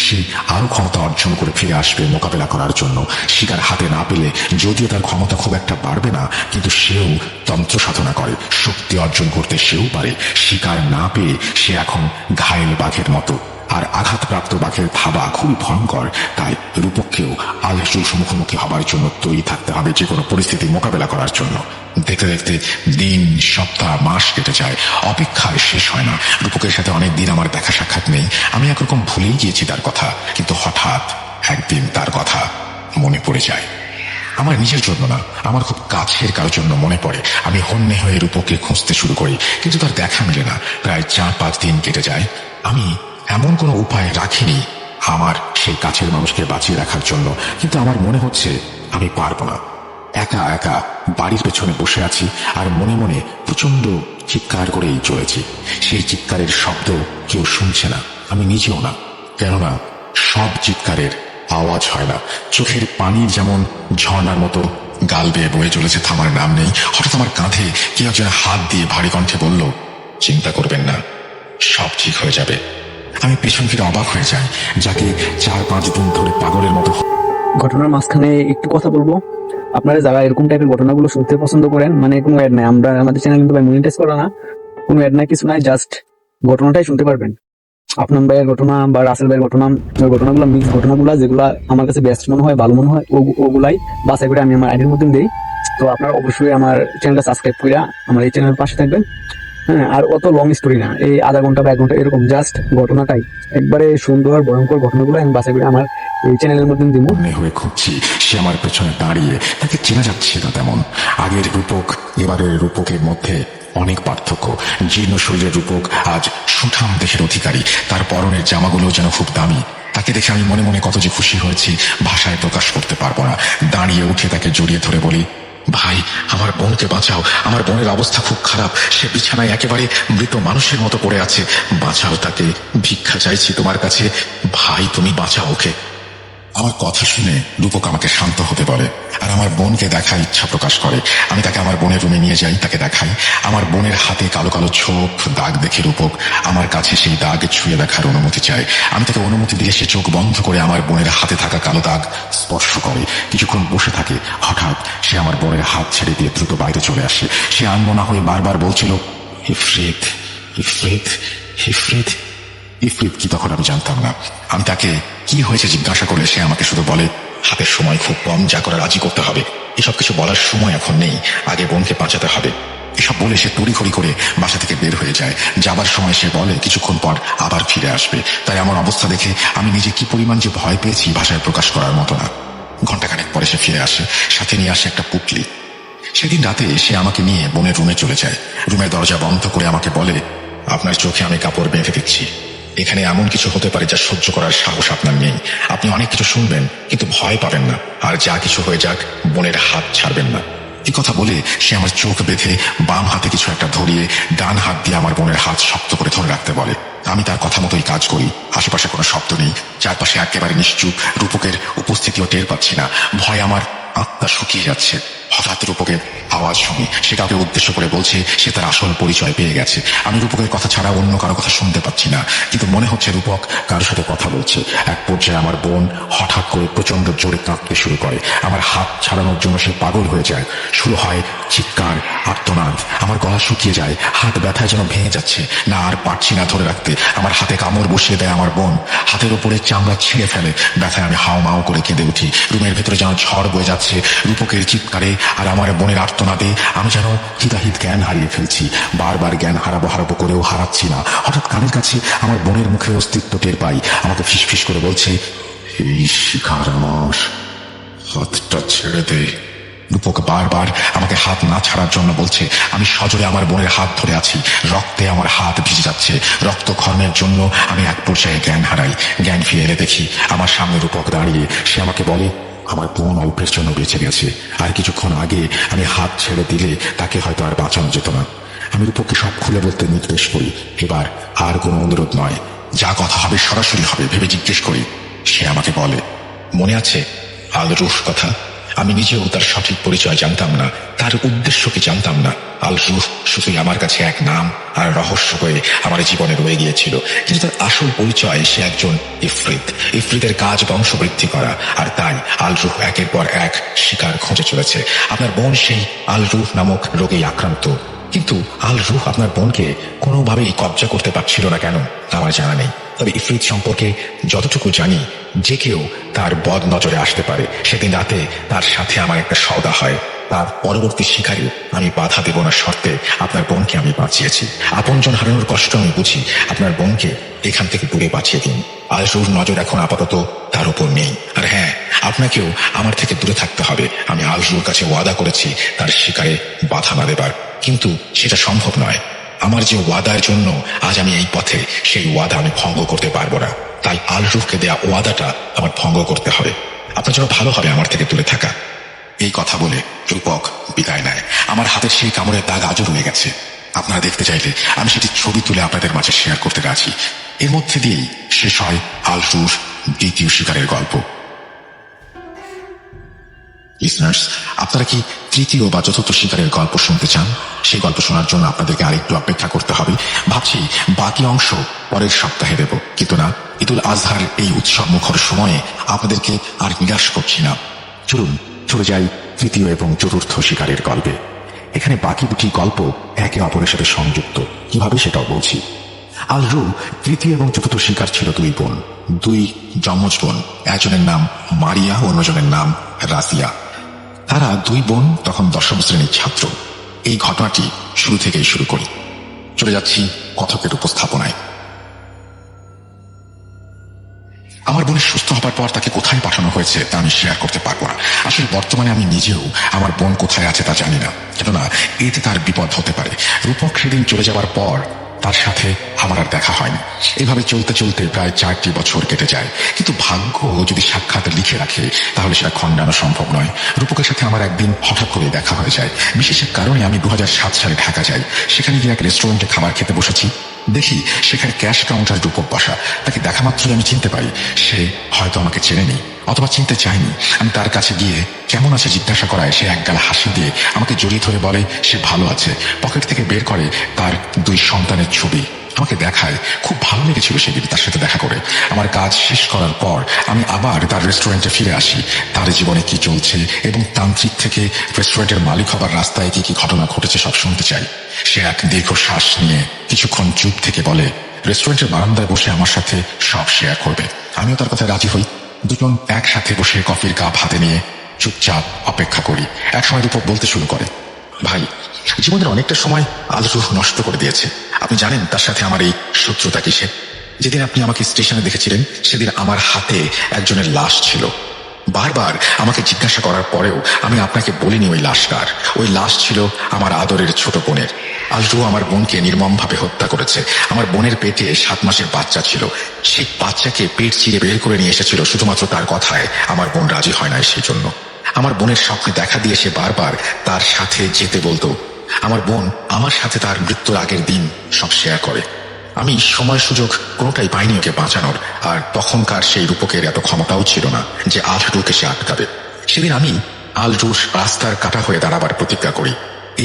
সে আরো ক্ষমতা অর্জন করে ফিরে আসবে মোকাবেলা করার জন্য। শিকার হাতে না পেলে যদিও তার ক্ষমতা খুব একটা বাড়বে না, কিন্তু সেও তন্ত্র সাধনা করে, শক্তি অর্জন করতে সেও পারে। শিকার না পেয়ে সে এখন ঘায়েল বাঘের মতো, আর আঘাতপ্রাপ্ত বাঘের থাবা খুবই ভয়ঙ্কর। তাই রূপককেও আলসুর মুখোমুখি হবার জন্য তৈরি থাকতে হবে যে কোনো পরিস্থিতি মোকাবেলা করার জন্য। দেখতে দেখতে দিন, সপ্তাহ, মাস কেটে যায়, অপেক্ষার শেষ হয় না। রূপকের সাথে অনেক দিন আমার দেখা সাক্ষাৎ নেই। আমি একরকম ভুলেই গিয়েছি তার কথা, কিন্তু হঠাৎ একদিন তার কথা মনে পড়ে যায়। আমার নিজের জন্য না, আমার খুব কাছের কারোর জন্য মনে পড়ে। আমি হন্যে হয়ে রূপককে খুঁজতে শুরু করি, কিন্তু তার দেখা মেলে না। প্রায় 4-5 দিন কেটে যায়। আমি এমন কোনো উপায় রাখিনি আমার সেই কাছের মানুষকে বাঁচিয়ে রাখার জন্য, কিন্তু আমার মনে হচ্ছে আমি পারবো না। একা একা বাড়ির পেছনে বসে আছি আর মনে মনে প্রচন্ড চিৎকার করেই চলেছি। সেই চিৎকারের শব্দ কেউ শুনছে না, আমি নিজেও না। কেননা সব চিৎকারের আওয়াজ হয় না। চোখের পানির যেমন ঝর্ণার মতো গাল বেয়ে বয়ে চলেছে, থামার নাম নেই। হঠাৎ আমার কাঁধে কেউ একজন হাত দিয়ে ভারী কণ্ঠে বলল, চিন্তা করবেন না, সব ঠিক হয়ে যাবে। আমি পেছন ফিরে অবাক হয়ে যাই। যাকে 4-5 দিন ধরে পাগলের মতো। ঘটনার মাঝখানে একটু কথা বলবো। আপনারা যারা এরকম টাইপের ঘটনাগুলো শুনতে পছন্দ করেন, মানে কোনো অ্যাড নাই, আমাদের চ্যানেল কিন্তু ভাই মনিটাইজ করা না, কোনো অ্যাড নাই, কিছু নাই, জাস্ট ঘটনাটাই শুনতে পারবেন। আপনার ভাইয়ের ঘটনা বা রাসেল ভাইয়ের ঘটনা, ওই ঘটনাগুলো মিক্স ঘটনাগুলো যেগুলো আমার কাছে বেস্ট মনে হয়, ভালো মনে হয়, ওগুলাই বাছাই করে আমি আমার আইডির মধ্যে দিই। তো আপনারা অবশ্যই আমার চ্যানেলটা সাবস্ক্রাইব করে আমার এই চ্যানেলের পাশে থাকবেন। হ্যাঁ, আর অত লং স্টোরি না, এই আধা ঘন্টা বা 1 ঘন্টা এরকম, জাস্ট ঘটনাটাই একবারে সুন্দর ভয়ঙ্কর ঘটনাগুলো আমি বাছাই করে আমার এই চ্যানেলের মধ্যে দিব। মনে হয়ে খুঁজছি, সে আমার পেছনে দাঁড়িয়ে, তাকে চেনা যাচ্ছে না তেমন। আগের রূপক এবারের রূপকের মধ্যে অনেক পার্থক্য। জীর্ণ শরীরের রূপক আজ সুঠাম দেহের অধিকারী, তার পরনের জামাগুলো যেন খুব দামি। তাকে দেখে আমি মনে মনে কত যে খুশি হয়েছি ভাষায় প্রকাশ করতে পারবো না। দাঁড়িয়ে উঠে তাকে জড়িয়ে ধরে বলি, ভাই, আমার বোনকে বাঁচাও, আমার বোনের অবস্থা খুব খারাপ, সে বিছানায় একেবারে মৃত মানুষের মতো পড়ে আছে, বাঁচাও তাকে, ভিক্ষা চাইছি তোমার কাছে, ভাই তুমি বাঁচাও ওকে। আমার কথা শুনে রূপক আমাকে শান্ত হতে বলে আর আমার বোনকে দেখার ইচ্ছা প্রকাশ করে। আমি তাকে আমার বোনের রুমে নিয়ে যাই, তাকে দেখাই। আমার বোনের হাতে কালো কালো ছোপ দাগ দেখে রূপক আমার কাছে সেই দাগ ছুঁয়ে দেখার অনুমতি চায়। আমি তাকে অনুমতি দিলে সে চোখ বন্ধ করে আমার বোনের হাতে থাকা কালো দাগ স্পর্শ করে। কিছুক্ষণ বসে থাকে, হঠাৎ সে আমার বোনের হাত ছেড়ে দিয়ে দ্রুত বাইরে চলে আসে। সে আনমনা হয়ে বারবার বলছিল, ইফরিত, ইফরিত, ইফরিত। ইফরিত কি তখন আমি জানতাম না। আমি তাকে কি হয়েছে জিজ্ঞাসা করলে সে আমাকে শুধু বলে, হাতের সময় খুব কম, যা করা রাজি করতে হবে। এসব কিছু বলার সময় এখন নেই, আগে বোনকে বাঁচাতে হবে। এসব বলে সে তড়িঘড়ি করে বাসা থেকে বের হয়ে যায়। যাবার সময় সে বলে কিছুক্ষণ পর আবার ফিরে আসবে। তাই এমন অবস্থা দেখে আমি নিজে কি পরিমাণ যে ভয় পেয়েছি ভাষায় প্রকাশ করার মতো না। ঘন্টাখানেক পরে সে ফিরে আসে, সাথে নিয়ে আসে একটা পুটলি। সেদিন রাতে সে আমাকে নিয়ে বোনের রুমে চলে যায়। রুমের দরজা বন্ধ করে আমাকে বলে, আপনার চোখে আমি কাপড় বেঁধে দিচ্ছি। এখানে এমন কিছু হতে পারে যা সহ্য করার সাহস আপনার নেই। আপনি অনেক কিছু শুনবেন, কিন্তু ভয় পাবেন না, আর যা কিছু হয়ে যাক বোনের হাত ছাড়বেন না। এই কথা বলে সে আমার চোখ বেঁধে বাম হাতে কিছু একটা ধরিয়ে ডান হাত দিয়ে আমার বোনের হাত শক্ত করে ধরে রাখতে বলে। আমি তার কথা মতোই কাজ করি। আশেপাশে কোনো শব্দ নেই, চারপাশে একেবারে নিশ্চুপ। রূপকের উপস্থিতিও টের পাচ্ছি না। ভয় আমার আত্মা শুকিয়ে যাচ্ছে। হঠাৎ রূপকের আওয়াজ শুনি, সে কাউকে উদ্দেশ্য করে বলছে সে তার আসল পরিচয় পেয়ে গেছে। আমি রূপকের কথা ছাড়া অন্য কারো কথা শুনতে পাচ্ছি না, কিন্তু মনে হচ্ছে রূপক কারোর সাথে কথা বলছে। এক পর্যায়ে আমার বোন হঠাৎ করে প্রচন্ড জোরে কাঁদতে শুরু করে। আমার হাত ছাড়ানোর জন্য সে পাগল হয়ে যায়। শুরু হয় চিৎকার, আর্তনাদ। আমার গলা শুকিয়ে যায়, হাত ব্যথায় যেন ভেঙে যাচ্ছে। না আর পারছি না ধরে রাখতে। আমার হাতে কামড় বসিয়ে দেয় আমার বোন, হাতের উপরে চামড়া ছিঁড়ে ফেলে। ব্যথায় আমি হাও মাও করে কেঁদে উঠি। রুমের ভেতরে যেন ঝড় বয়ে যাচ্ছে। রূপকের চিৎকারে আর আমার বোনের আর্তনাদে আমি যেন হিতাহিত জ্ঞান হারিয়ে ফেলছি। বারবার জ্ঞান হারাবো হারাবো করেও হারাচ্ছি না। হঠাৎ কানের কাছে আমার বোনের মুখে অস্তিত্ব টের পাই। আমাকে ফিসফিস করে বলছে, এই শিকার আমার, হাতটা ছেড়ে দে। রূপক বারবার আমাকে হাত না ছাড়ার জন্য বলছে। আমি সজোরে আমার বোনের হাত ধরে আছি। রক্তে আমার হাত ভিজে যাচ্ছে। রক্তক্ষরণের জন্য আমি এক পর্যায়ে জ্ঞান হারাই। জ্ঞান ফিরে এলে দেখি আমার সামনে রূপক দাঁড়িয়ে। সে আমাকে বলে, আমার বোন অল্পের জন্য বেঁচে গেছে, আর কিছুক্ষণ আগে আমি হাত ছেড়ে দিলে তাকে হয়তো আর বাঁচানো যেত না। আমি রূপককে সব খুলে বলতে নির্দেশ করি। এবার আর কোনো অনুরোধ নয়, যা কথা হবে সরাসরি হবে ভেবে জিজ্ঞেস করি। সে আমাকে বলে, মনে আছে আল রুহ কথা? আমি নিজেও তার সঠিক পরিচয় জানতাম না, তার উদ্দেশ্য কি জানতাম না। আল রুহ শুধুই আমার কাছে এক নাম আর রহস্য হয়ে আমার জীবনে রয়ে গিয়েছিল। কিন্তু তার আসল পরিচয় সে একজন ইফরিত। ইফরিতের কাজ বংশবৃদ্ধি করা, আর তাই আল রুহ একের পর এক শিকার খোঁজে চলেছে। আপনার বোন সেই আল রুহ নামক রোগেই আক্রান্ত, কিন্তু আল রুহ আপনার বোনকে কোনোভাবেই কবজা করতে পারছিল না কেন আমার জানা নেই। তবে ইফরিত সম্পর্কে যতটুকু জানি, যে কেউ তার বদ নজরে আসতে পারে। সেদিন রাতে তার সাথে আমার একটা সওদা হয়। তার পরবর্তী শিকারে আমি বাধা দেব না শর্তে আপনার বোনকে আমি বাঁচিয়েছি। আপনজন হারানোর কষ্ট আমি বুঝি। আপনার বোনকে এখান থেকে দূরে বাঁচিয়ে দিন। আল রুহর নজর এখন আপাতত তার উপর নেই। আর হ্যাঁ, আপনাকেও আমার থেকে দূরে থাকতে হবে। আমি আল রুহর কাছে ওয়াদা করেছি তার শিকারে বাধা না দেবার, কিন্তু সেটা সম্ভব নয়। আমার যে ওয়াদার জন্য আজ আমি এই পথে, সেই ওয়াদা আমি ভঙ্গ করতে পারবো না। তাই আল রুহকে দেয়া ওয়াদাটা আমার ভঙ্গ করতে হবে। আপনার জন্য ভালো হবে আমার থেকে দূরে থাকা। এই কথা বলে রূপক বিদায় নেয়। আমার হাতের সেই কামড়ের দাগ আজও রয়ে গেছে। আপনারা দেখতে চাইলে আমি সেটি ছবি তুলে আপনাদের মাঝে শেয়ার করতে রাজি। এর মধ্যে দিয়েই শেষ হয় আল রুহর দ্বিতীয় শিকারের গল্প। লিসনার্স, আপনারা কি তৃতীয় বা চতুর্থ শিকারের গল্প শুনতে চান? সেই গল্প শোনার জন্য আপনাদেরকে আরেকটু অপেক্ষা করতে হবে। ভাবছি বাকি অংশ পরের সপ্তাহে দেব, কিন্তু না, ঈদুল আজহার এই উৎসব মুখর সময়ে আপনাদেরকে আর নিরাশ করছি না। চলুন চলে যাই তৃতীয় এবং চতুর্থ শিকারের গল্পে। এখানে বাকি দুটি গল্প একে অপরের সাথে সংযুক্ত, কিভাবে সেটাও বলছি। আল রুহ তৃতীয় এবং চতুর্থ শিকার ছিল দুই বোন, দুই যমজ বোন। একজনের নাম মারিয়া, অন্যজনের নাম রাজিয়া। তারা দুই বোন তখন দশম শ্রেণীর ছাত্র। এই ঘটনাটি শুরু থেকেই শুরু করি। চলে যাচ্ছি কথকের উপস্থাপনায়। আমার বোনের সুস্থ হবার পর তাকে কোথায় পাঠানো হয়েছে তা আমি শেয়ার করতে পারবো না। আসলে বর্তমানে আমি নিজেও আমার বোন কোথায় আছে তা জানি না, কেননা এতে তার বিপদ হতে পারে। রূপক সেদিন চলে যাবার পর তার সাথে আমার আর দেখা হয়নি। এভাবে চলতে চলতে প্রায় 4টি বছর কেটে যায়। কিন্তু ভাগ্য যদি সাক্ষাৎ লিখে রাখে তাহলে সেটা খণ্ডানো সম্ভব নয়। রূপকের সাথে আমার একদিন হঠাৎ করে দেখা হয়ে যায়। বিশেষ এক কারণে আমি 2007 সালে ঢাকা যাই। সেখানে গিয়ে এক রেস্টুরেন্টে খাবার খেতে বসেছি। দেখি সেখানে ক্যাশ কাউন্টার রূপক বসা। তাকে দেখা মাত্রই আমি চিনতে পারি সে হয়তো আমাকে চেনেনি, অথবা চিনতে চায়নি। আমি তার কাছে গিয়ে কেমন আছে জিজ্ঞাসা করায় সে একগাল হাসি দিয়ে আমাকে জড়িয়ে ধরে বলে সে ভালো আছে। পকেট থেকে বের করে তার 2 সন্তানের ছবি আমাকে দেখায়। খুব ভালো লেগেছিল সেদিন তার সাথে দেখা করে। আমার কাজ শেষ করার পর আমি আবার তার রেস্টুরেন্টে ফিরে আসি। তার জীবনে কি চলছে এবং তান্ত্রিক থেকে রেস্টুরেন্টের মালিক হবার রাস্তায় কি কি ঘটনা ঘটেছে সব শুনতে চাই। সে এক দীর্ঘ শ্বাস নিয়ে কিছুক্ষণ চুপ থেকে বলে রেস্টুরেন্টের বারান্দায় বসে আমার সাথে সব শেয়ার করবে। আমিও তার কথায় রাজি হই। দুজন একসাথে বসে কফির কাপ হাতে নিয়ে চুপচাপ অপেক্ষা করি। একসময় রূপক বলতে শুরু করে, ভাই, জীবনের অনেকটা সময় আল রুহ নষ্ট করে দিয়েছে। আপনি জানেন তার সাথে আমার এই শত্রুতা কিসে? যেদিন আপনি আমাকে স্টেশনে দেখেছিলেন সেদিন আমার হাতে একজনের লাশ ছিল। বারবার আমাকে জিজ্ঞাসা করার পরেও আমি আপনাকে বলিনি ওই লাশ কার। ওই লাশ ছিল আমার আদরের ছোট বোনের। আল রুহ আমার বোনকে নির্মমভাবে হত্যা করেছে। আমার বোনের পেটে 7 মাসের বাচ্চা ছিল। সেই বাচ্চাকে পেট চিরে বের করে নিয়ে এসেছিল শুধুমাত্র তার কথায়। আমার বোন রাজি হয় নাই সেই জন্য। আমার বোনের স্বপ্নে দেখা দিয়ে সে বারবার তার সাথে যেতে বলতো। আমার বোন আমার সাথে তার মৃত্যুর আগের দিন সব শেয়ার করে। আমি সময় সুযোগ কোনোটাই পাইনি ওকে বাঁচানোর। আর তখনকার সেই রূপকের এত ক্ষমতাও ছিল না যে আল রুহকে সে আটকাবে। সেদিন আমি আলরুশ রাস্তার কাটা হয়ে দাঁড়াবার প্রতিজ্ঞা করি।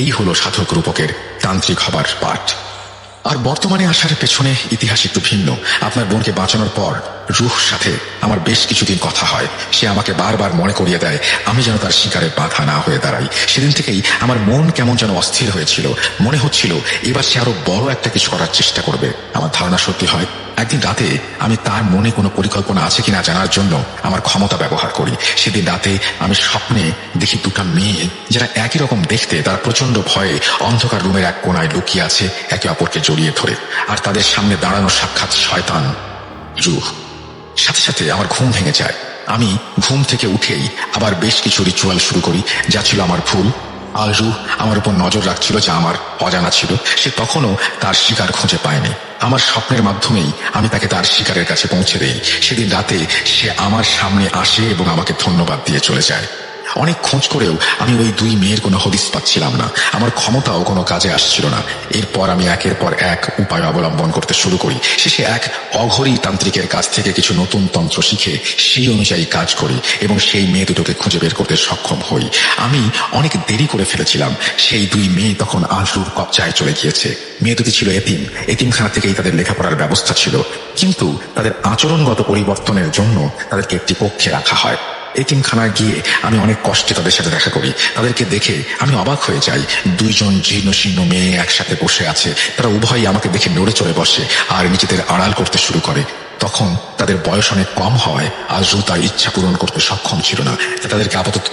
এই হলো সাধক রূপকের তান্ত্রিক হবার পাঠ। আর বর্তমানে আসার পেছনে ইতিহাস একটু ভিন্ন। আপনার বোনকে বাঁচানোর পর রুহ সাথে আমার বেশ কিছুদিন কথা হয়। সে আমাকে বারবার মনে করিয়ে দেয় আমি যেন তার শিকারে বাধা না হয়ে দাঁড়াই। সেদিন থেকেই আমার মন কেমন যেন অস্থির হয়েছিল। মনে হচ্ছিল এবার সে আরো বড় একটা কিছু করার চেষ্টা করবে। আমার ধারণা সত্যি হয়। একদিন রাতে আমি তার মনে কোনো পরিকল্পনা আছে কিনা জানার জন্য আমার ক্ষমতা ব্যবহার করি। সেদিন রাতে আমি স্বপ্নে দেখি দুটো মেয়ে যারা একই রকম দেখতে, তারা প্রচন্ড ভয়ে অন্ধকার রুমের এক কোণায় লুকিয়ে আছে, একে অপরকে জড়িয়ে ধরে। আর তাদের সামনে দাঁড়ানো সাক্ষাৎ শয়তান রুহ। সাথে সাথে আমার ঘুম ভেঙে যায়। আমি ঘুম থেকে উঠেই আবার বেশ কিছু রিচুয়াল শুরু করি, যা ছিল আমার ভুল। আর রুহ আমার উপর নজর রাখছিল, যা আমার অজানা ছিল। সে তখনও তার শিকার খুঁজে পায়নি। আমার স্বপ্নের মাধ্যমেই আমি তাকে তার শিকারের কাছে পৌঁছে দেই। সেদিন রাতে সে আমার সামনে আসে এবং আমাকে ধন্যবাদ দিয়ে চলে যায়। অনেক খোঁজ করেও আমি ওই দুই মেয়ের কোনো হদিস পাচ্ছিলাম না। আমার ক্ষমতাও কোনো কাজে আসছিল না। এরপর আমি একের পর এক উপায় অবলম্বন করতে শুরু করি। শেষে এক অঘরী তান্ত্রিকের কাছ থেকে কিছু নতুন তন্ত্র শিখে সেই অনুযায়ী কাজ করি এবং সেই মেয়ে দুটোকে খুঁজে বের করতে সক্ষম হই। আমি অনেক দেরি করে ফেলেছিলাম। সেই দুই মেয়ে তখন আলরুর কবজায় চলে গিয়েছে। মেয়ে দুটি ছিল এতিম। এতিমখানা থেকেই তাদের লেখাপড়ার ব্যবস্থা ছিল, কিন্তু তাদের আচরণগত পরিবর্তনের জন্য তাদেরকে একটি কক্ষে রাখা হয়। এতিমখানায় গিয়ে আমি অনেক কষ্টে তাদের সাথে দেখা করি। তাদেরকে দেখে আমি অবাক হয়ে যাই। দুইজন জীর্ণ শীর্ণ মেয়ে একসাথে বসে আছে। তারা উভয়ই আমাকে দেখে নড়ে চড়ে বসে আর নিজেদের আড়াল করতে শুরু করে। তখন তাদের বয়স অনেক কম হওয়ায় আলরু তার ইচ্ছা পূরণ করতে সক্ষম ছিল না। তাদেরকে আপাতত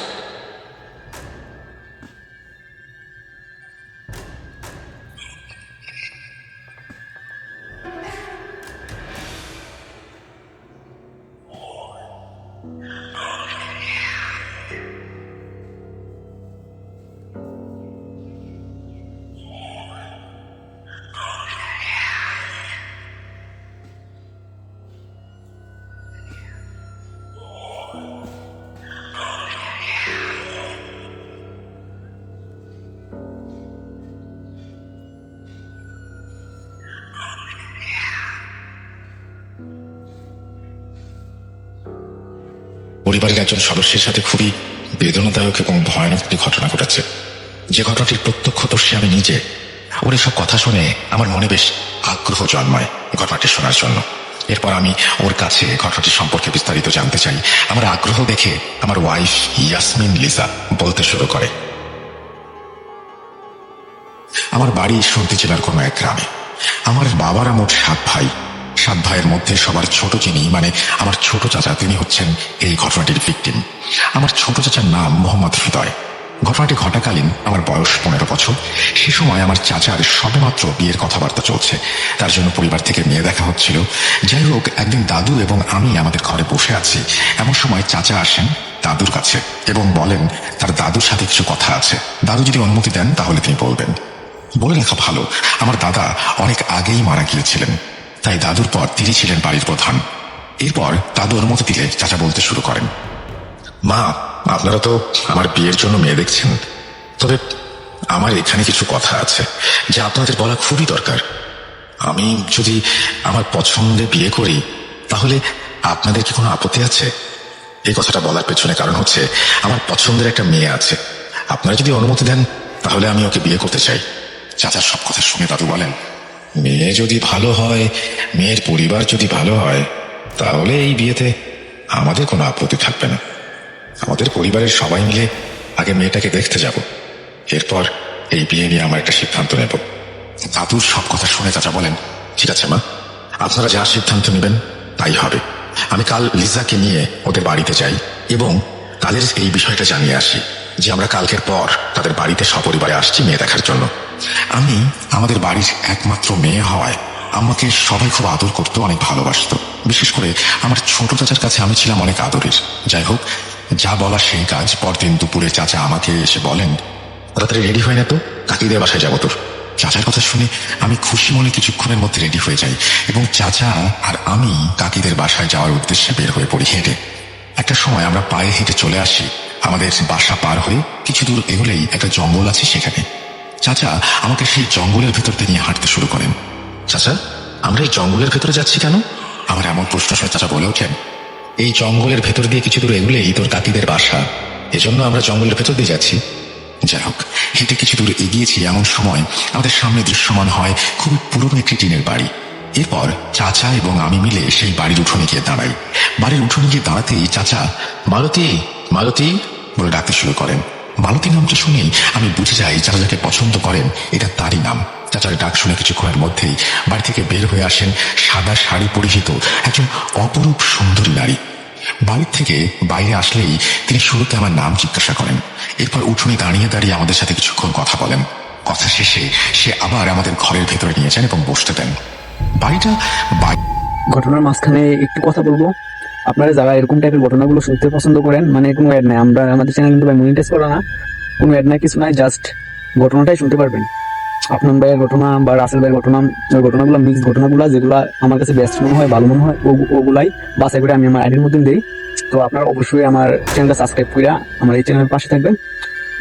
পরিবারের একজন সদস্যের সাথে খুবই বেদনাদায়ক এবং ভয়ানক একটি ঘটনা ঘটেছে, যে ঘটনাটির প্রত্যক্ষদর্শী আমি নিজে। ওর এসব কথা শুনে আমার মনে বেশ আগ্রহ জন্মায় ঘটনাটি শোনার জন্য। এরপর আমি ওর কাছে ঘটনাটি সম্পর্কে বিস্তারিত জানতে চাই। আমার আগ্রহ দেখে আমার ওয়াইফ ইয়াসমিন লিজা বলতে শুরু করে, আমার বাড়ি সর্দি জেলার কোনো এক গ্রামে। আমার বাবারা মোট 7 ভাই। 7 ভাইয়ের মধ্যে সবার ছোট যিনি, মানে আমার ছোট চাচা, তিনি হচ্ছেন এই ঘটনাটির ভিকটিম। আমার ছোট চাচার নাম মোহাম্মদ হৃদয়। ঘটনাটি ঘটাকালীন আমার বয়স 15 বছর। সে সময় আমার চাচার সবেমাত্র বিয়ের কথাবার্তা চলছে। তার জন্য পরিবার থেকে মেয়ে দেখা হচ্ছিল। যাই হোক, একদিন দাদু এবং আমি আমাদের ঘরে বসে আছি। এমন সময় চাচা আসেন দাদুর কাছে এবং বলেন তার দাদুর সাথে কিছু কথা আছে। দাদু যদি অনুমতি দেন তাহলে তিনি বলবেন। বলে রাখা ভালো, আমার দাদা অনেক আগেই মারা গিয়েছিলেন, তাই দাদুর পর তিনি ছিলেন বাড়ির প্রধান। এরপর দাদু অনুমতি দিলে চাচা বলতে শুরু করেন, মা, আপনারা তো আমার বিয়ের জন্য মেয়ে দেখছেন, তবে আমার এখানে কিছু কথা আছে যা আপনাদের বলা খুবই দরকার। আমি যদি আমার পছন্দে বিয়ে করি তাহলে আপনাদের কি কোনো আপত্তি আছে? এই কথাটা বলার পেছনে কারণ হচ্ছে আমার পছন্দের একটা মেয়ে আছে। আপনারা যদি অনুমতি দেন তাহলে আমি ওকে বিয়ে করতে চাই। চাচার সব কথা শুনে দাদু বলেন, মেয়ে যদি ভালো হয়, মেয়ের পরিবার যদি ভালো হয়, তাহলে এই বিয়েতে আমাদের কোনো আপত্তি থাকবে না। আমাদের পরিবারের সবাই মিলে আগে মেয়েটাকে দেখতে যাব, এরপর এই বিয়ে নিয়ে আমার একটা সিদ্ধান্ত নেব। দাদুর সব কথা শুনে চাচা বলেন, ঠিক আছে মা, আপনারা যা সিদ্ধান্ত নেবেন তাই হবে। আমি কাল লিজাকে নিয়ে ওদের বাড়িতে যাই এবং তাদের এই বিষয়টা জানিয়ে আসি যে আমরা কালকের পর তাদের বাড়িতে সপরিবারে আসছি মেয়ে দেখার জন্য। আমি আমাদের বাড়ির একমাত্র মেয়ে হওয়ায় আমাকে সবাই খুব আদর করতো, অনেক ভালোবাসতো। বিশেষ করে আমার ছোট চাচার কাছে আমি ছিলাম অনেক আদরের। যাই হোক, যা বলা সেই কাজ। পরদিন দুপুরে চাচা আমাকে এসে বলেন, তাড়াতাড়ি রেডি হয় না তো, কাকিদের বাসায় যাবো তোর। চাচার কথা শুনে আমি খুশি মনে কিছুক্ষণের মধ্যে রেডি হয়ে যাই এবং চাচা আর আমি কাকিদের বাসায় যাওয়ার উদ্দেশ্যে বের হয়ে পড়ি হেঁটে। একটা সময় আমরা পায়ে হেঁটে চলে আসি। আমাদের বাসা পার হয়ে কিছু দূর এগোলেই একটা জঙ্গল আছে, সেখানে চাচা আমাকে সেই জঙ্গলের ভেতর দিয়ে নিয়ে হাঁটতে শুরু করেন। চাচা, আমরা এই জঙ্গলের ভেতরে যাচ্ছি কেন? আমার এমন প্রশ্ন শুনে চাচা বলে ওঠেন, এই জঙ্গলের ভেতর দিয়ে কিছু দূর এগুলেই তোর কাকিদের বাসা। এজন্য আমরা জঙ্গলের ভেতর দিয়ে যাচ্ছি। যাই হোক, হেঁটে কিছু দূর এগিয়েছি এমন সময় আমাদের সামনে দৃশ্যমান হয় খুবই পুরনো একটি টিনের বাড়ি। এরপর চাচা এবং আমি মিলে সেই বাড়ির উঠোনে গিয়ে দাঁড়াই। বাড়ির উঠোনে গিয়ে দাঁড়াতেই চাচা মালতী মালতী বলে ডাকতে শুরু করেন। মালতী নামটি শুনেই আমি বুঝে যাই চাচা যাকে পছন্দ করেন এটা তারই নাম। চাচার ডাক শুনে কিছুক্ষণের মধ্যেই বাড়ি থেকে বের হয়ে আসেন সাদা শাড়ি পরিহিত একজন অপরূপ সুন্দরী নারী। বাড়ির থেকে বাইরে আসলেই তিনি শুরুতে আমার নাম জিজ্ঞাসা করেন। এরপর উঠোনে দাঁড়িয়ে দাঁড়িয়ে আমাদের সাথে কিছুক্ষণ কথা বলেন। কথা শেষে সে আবার আমাদের ঘরের ভেতরে নিয়ে যান এবং বসতে দেন। বাড়িটা ঘটনার মাঝখানে একটু কথা বলবো। আপনারা যারা এরকম টাইপের ঘটনাগুলো শুনতে পছন্দ করেন, মানে কোনো অ্যাড নাই, আমরা আমাদের চ্যানেল কিন্তু ভাই মনিটাইজ করা না, কোনো অ্যাড নাই কিছু নাই, জাস্ট ঘটনাটাই শুনতে পারবেন। আপনার ভাইয়ের ঘটনা বা রাসেল ভাইয়ের ঘটনা, ওই ঘটনাগুলো মিক্স ঘটনাগুলো যেগুলো আমার কাছে বেস্ট মনে হয়, ভালো মনে হয়, ওগুলাই বাছাই করে আমি আমার আইডির মধ্যে দিই। তো আপনারা অবশ্যই আমার চ্যানেলটা সাবস্ক্রাইব করে আমার এই চ্যানেলের পাশে থাকবেন।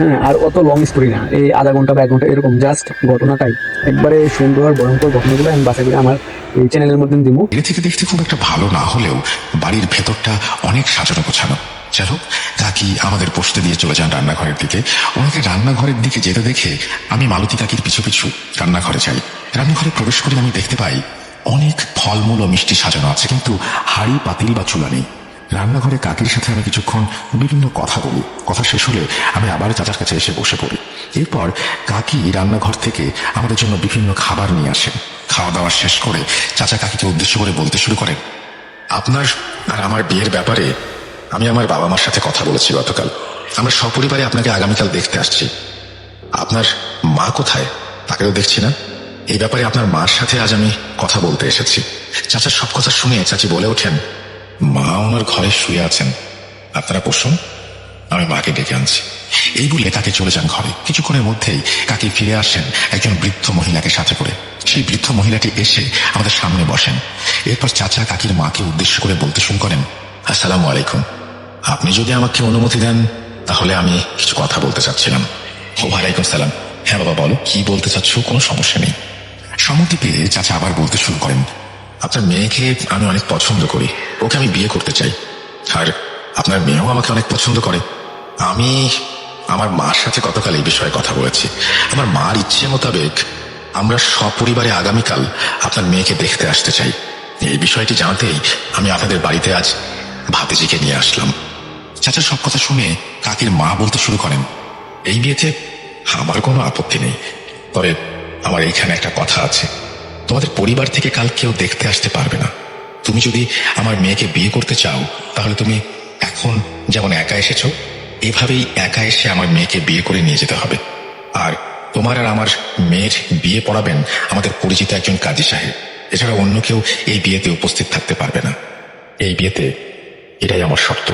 হ্যাঁ, আর অত লং স্টোরি না, এই আধা ঘন্টা বা 1 ঘন্টা এরকম, জাস্ট ঘটনাটাই একবারে সুন্দর ভয়ঙ্কর ঘটনাগুলো আমি বাছাই করে আমার এই চ্যানেলের মধ্যে দিব। এর থেকে দেখতে খুব একটা ভালো না হলেও বাড়ির ভেতরটা অনেক সাজানো গোছানো। যাই হোক, কাকি আমাদের বসতে দিয়ে চলে যান রান্নাঘরের দিকে। ওনাকে রান্নাঘরের দিকে যেতে দেখে আমি মালতী কাকির পিছু পিছু রান্নাঘরে যাই। রান্নাঘরে প্রবেশ করে আমি দেখতে পাই অনেক ফলমূল ও মিষ্টি সাজানো আছে, কিন্তু হাঁড়ি পাতিল বা চুলা নেই। রান্নাঘরে কাকির সাথে আমি কিছুক্ষণ বিভিন্ন কথা বলি। কথা শেষ হলে আমি আবার চাচার কাছে এসে বসে পড়ি। এরপর কাকি রান্নাঘর থেকে আমাদের জন্য বিভিন্ন খাবার নিয়ে আসেন। খাওয়া দাওয়া শেষ করে চাচা কাকিকে উদ্দেশ্য করে বলতে শুরু করেন, আপনার আর আমার বিয়ের ব্যাপারে আমি আমার বাবা মার সাথে কথা বলেছি গতকাল। আমরা সপরিবারে আপনাকে আগামীকাল দেখতে আসছি। আপনার মা কোথায়? তাকেও দেখছি না। এই ব্যাপারে আপনার মার সাথে আজ আমি কথা বলতে এসেছি। চাচার সব কথা শুনে চাচি বলে ওঠেন, মা ওনার ঘরে শুয়ে আছেন, আপনারা বসুন, আমি মাকে ডেকে আনছি। এই বলে কাকি চলে যান ঘরে। কিছুক্ষণের মধ্যেই কাকি ফিরে আসেন একজন বৃদ্ধ মহিলাকে সাথে করে। সেই বৃদ্ধ মহিলাটি এসে আমাদের সামনে বসেন। এরপর চাচা কাকির মাকে উদ্দেশ্য করে বলতে শুরু করেন, আসসালামু আলাইকুম। আপনি যদি আমাকে অনুমতি দেন তাহলে আমি কিছু কথা বলতে চাচ্ছিলাম। ওয়ালাইকুম সালাম। হ্যাঁ বাবা বলো, কি বলতে চাচ্ছ? কোনো সমস্যা নেই। সম্মতি পেয়ে চাচা আবার বলতে শুরু করেন, আপনার মেয়েকে আমি অনেক পছন্দ করি, ওকে আমি বিয়ে করতে চাই। আর আপনার মেয়েও আমাকে অনেক পছন্দ করে। আমি আমার মার সাথে গতকাল এই বিষয়ে কথা বলেছি। আমার মার ইচ্ছে মোতাবেক আমরা সপরিবারে আগামীকাল আপনার মেয়েকে দেখতে আসতে চাই। এই বিষয়টি জানাতেই আমি আপনাদের বাড়িতে আজ ভাতিজিকে নিয়ে আসলাম। চাচার সব কথা শুনে কাকির মা বলতে শুরু করেন, এই বিয়েতে আমার কোনো আপত্তি নেই, তবে আমার এইখানে একটা কথা আছে। তোমাদের পরিবার থেকে কাল কেউ দেখতে আসতে পারবে না। তুমি যদি আমার মেয়েকে বিয়ে করতে চাও তাহলে তুমি এখন যেমন একা এসেছো, এভাবেই একা এসে আমার মেয়েকে বিয়ে করে নিয়ে যেতে হবে। আর তোমার আর আমার মেয়ের বিয়ে পড়াবেন আমাদের পরিচিত একজন কাজী সাহেব। এছাড়া অন্য কেউ এই বিয়েতে উপস্থিত থাকতে পারবে না। এই বিয়েতে এটাই আমার শর্ত।